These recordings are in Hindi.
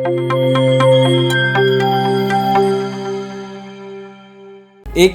एक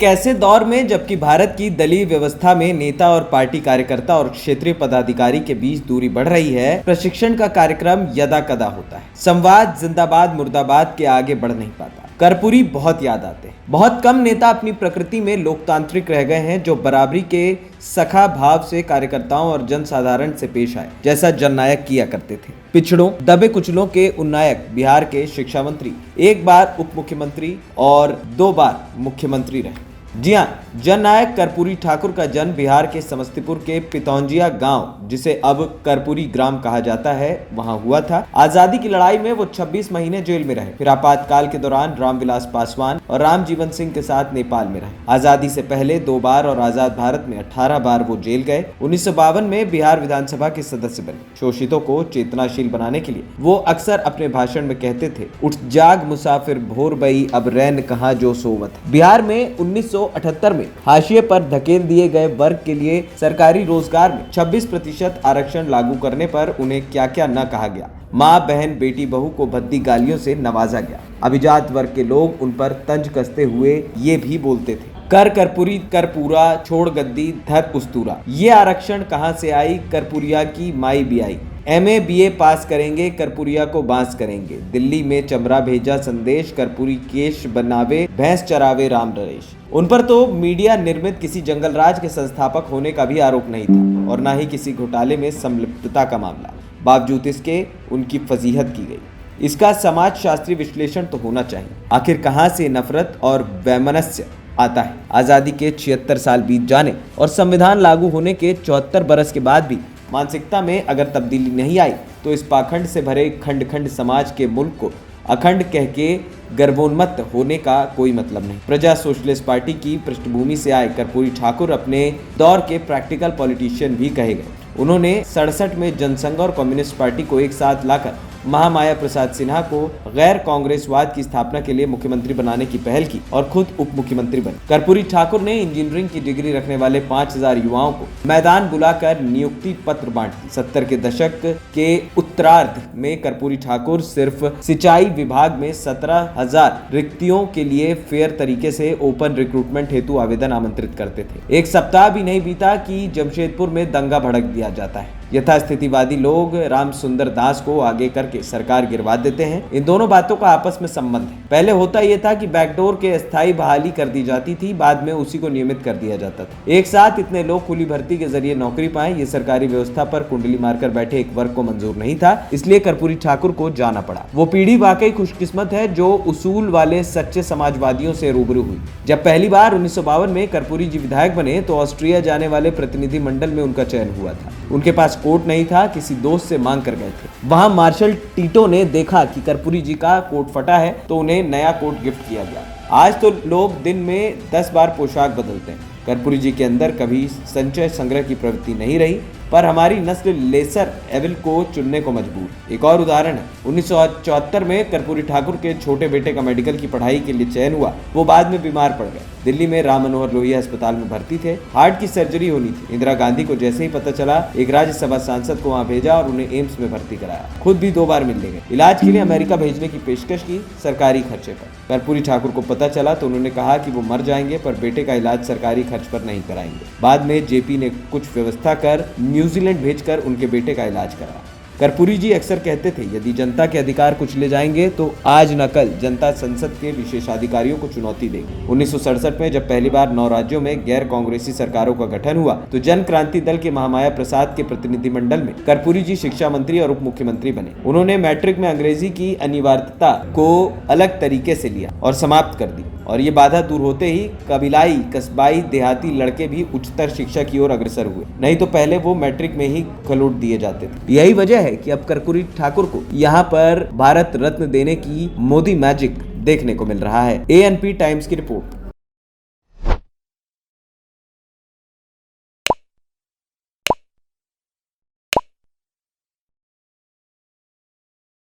ऐसे दौर में जबकि भारत की दलीय व्यवस्था में नेता और पार्टी कार्यकर्ता और क्षेत्रीय पदाधिकारी के बीच दूरी बढ़ रही है, प्रशिक्षण का कार्यक्रम यदा कदा होता है। संवाद जिंदाबाद मुर्दाबाद के आगे बढ़ नहीं पाता। कर्पूरी बहुत याद आते हैं। बहुत कम नेता अपनी प्रकृति में लोकतांत्रिक रह गए हैं, जो बराबरी के सखा भाव से कार्यकर्ताओं और जनसाधारण से पेश आए, जैसा जननायक किया करते थे। पिछड़ों दबे कुचलों के उन्नायक बिहार के शिक्षा मंत्री, एक बार उप मुख्यमंत्री और 2 बार मुख्यमंत्री रहे। जी हाँ, जननायक कर्पूरी ठाकुर का जन्म बिहार के समस्तीपुर के पितौंजिया गांव, जिसे अब कर्पूरी ग्राम कहा जाता है, वहां हुआ था। आजादी की लड़ाई में वो 26 महीने जेल में रहे। फिर आपातकाल के दौरान रामविलास पासवान और राम जीवन सिंह के साथ नेपाल में रहे। आजादी से पहले 2 बार और आजाद भारत में 18 बार वो जेल गए। 1952 में बिहार विधानसभा के सदस्य बने। शोषितों को चेतनाशील बनाने के लिए वो अक्सर अपने भाषण में कहते थे, उठ जाग मुसाफिर भोर बई, अब रैन कहाँ जो सोवत। बिहार में 1978 में हाशिए पर धकेल दिए गए वर्ग के लिए सरकारी रोजगार में 26% आरक्षण लागू करने पर उन्हें क्या क्या न कहा गया। माँ बहन बेटी बहू को भद्दी गालियों से नवाजा गया। अभिजात वर्ग के लोग उन पर तंज कसते हुए ये भी बोलते थे, कर कर्पूरी कर पूरा, छोड़ गद्दी धर उस्तूरा। ये आरक्षण कहाँ से आई, कर्पूरिया की माई भी आई। MA BA पास करेंगे, कर्पूरिया को बांस करेंगे। दिल्ली में चमरा भेजा संदेश, कर्पूरी केश बनावे, भैंस चरावे राम नरेश। उन पर तो मीडिया निर्मित किसी जंगल राज के संस्थापक होने का भी आरोप नहीं था और न ही किसी घोटाले में संलिप्तता का मामला। बावजूद इसके उनकी फजीहत की गई। इसका समाज शास्त्रीय विश्लेषण तो होना चाहिए। आखिर कहाँ से नफरत और वैमनस्य आता है? आज़ादी के 76 साल बीत जाने और संविधान लागू होने के 74 बरस के बाद भी मानसिकता में अगर तब्दीली नहीं आई तो इस पाखंड से भरे खंड खंड समाज के मुल्क को अखंड कह के गर्वोन्मत्त होने का कोई मतलब नहीं। प्रजा सोशलिस्ट पार्टी की पृष्ठभूमि से आए कर्पूरी ठाकुर अपने दौर के प्रैक्टिकल पॉलिटिशियन भी कहे गए। उन्होंने 67 में जनसंघ और कम्युनिस्ट पार्टी को एक साथ लाकर महामाया प्रसाद सिन्हा को गैर कांग्रेसवाद की स्थापना के लिए मुख्यमंत्री बनाने की पहल की और खुद उप मुख्यमंत्री बने। कर्पूरी ठाकुर ने इंजीनियरिंग की डिग्री रखने वाले 5000 युवाओं को मैदान बुलाकर नियुक्ति पत्र बांट दी। 70 के दशक के उत्तरार्ध में कर्पूरी ठाकुर सिर्फ सिंचाई विभाग में 17,000 रिक्तियों के लिए फेयर तरीके से ओपन रिक्रूटमेंट हेतु आवेदन आमंत्रित करते थे। एक सप्ताह भी नहीं बीता कि जमशेदपुर में दंगा भड़क दिया जाता है। यथास्थितिवादी लोग राम सुंदर दास को आगे करके सरकार गिरवा देते हैं। इन दोनों बातों का आपस में संबंध है। पहले होता यह था कि बैकडोर के अस्थायी बहाली कर दी जाती थी, बाद में उसी को नियमित कर दिया जाता था। एक साथ इतने लोग खुली भर्ती के जरिए नौकरी पाएं, ये सरकारी व्यवस्था पर कुंडली मारकर बैठे एक वर्ग को मंजूर नहीं था। इसलिए कर्पूरी ठाकुर को जाना पड़ा। वो पीढ़ी वाकई खुशकिस्मत है जो उसूल वाले सच्चे समाजवादियों से रूबरू हुई। जब पहली बार 1952 में कर्पूरी जी विधायक बने तो ऑस्ट्रिया जाने वाले प्रतिनिधि मंडल में उनका चयन हुआ था। उनके पास कोट नहीं था, किसी दोस्त से मांग कर गए थे। वहां मार्शल टीटो ने देखा कि कर्पूरी जी का कोट फटा है तो उन्हें नया कोट गिफ्ट किया गया। आज तो लोग दिन में 10 बार पोशाक बदलते हैं। कर्पूरी जी के अंदर कभी संचय संग्रह की प्रवृत्ति नहीं रही, पर हमारी नस्ल लेसर एविल को चुनने को मजबूर। एक और उदाहरण है, 1974 में कर्पूरी ठाकुर के छोटे बेटे का मेडिकल की पढ़ाई के लिए चयन हुआ। वो बाद में बीमार पड़ गए। दिल्ली में राम मनोहर लोहिया अस्पताल में भर्ती थे। हार्ट की सर्जरी होनी थी। इंदिरा गांधी को जैसे ही पता चला, एक राज्यसभा सांसद को वहां भेजा और उन्हें एम्स में भर्ती कराया। खुद भी 2 बार मिलने गए। इलाज के लिए अमेरिका भेजने की पेशकश की, सरकारी खर्चे पर। कर्पूरी ठाकुर को पता चला तो उन्होंने कहा कि वो मर जाएंगे पर बेटे का इलाज सरकारी खर्च पर नहीं कराएंगे। बाद में जेपी ने कुछ व्यवस्था कर न्यूजीलैंड भेजकर उनके बेटे का इलाज कराया। कर्पूरी जी अक्सर कहते थे, यदि जनता के अधिकार कुचले जाएंगे तो आज न कल जनता संसद के विशेषाधिकारियों को चुनौती देगी। 1967 में जब पहली बार 9 राज्यों में गैर कांग्रेसी सरकारों का गठन हुआ तो जन क्रांति दल के महामाया प्रसाद के प्रतिनिधिमंडल में कर्पूरी जी शिक्षा मंत्री और उप मुख्यमंत्री बने। उन्होंने मैट्रिक में अंग्रेजी की अनिवार्यता को अलग तरीके से लिया और समाप्त कर दी, और ये बाधा दूर होते ही कबीलाई, कस्बाई, देहाती लड़के भी उच्चतर शिक्षा की ओर अग्रसर हुए। नहीं तो पहले वो मैट्रिक में ही खलोट दिए जाते थे। यही वजह है कि अब कर्पूरी ठाकुर को यहाँ पर भारत रत्न देने की मोदी मैजिक देखने को मिल रहा है। ANP टाइम्स की रिपोर्ट।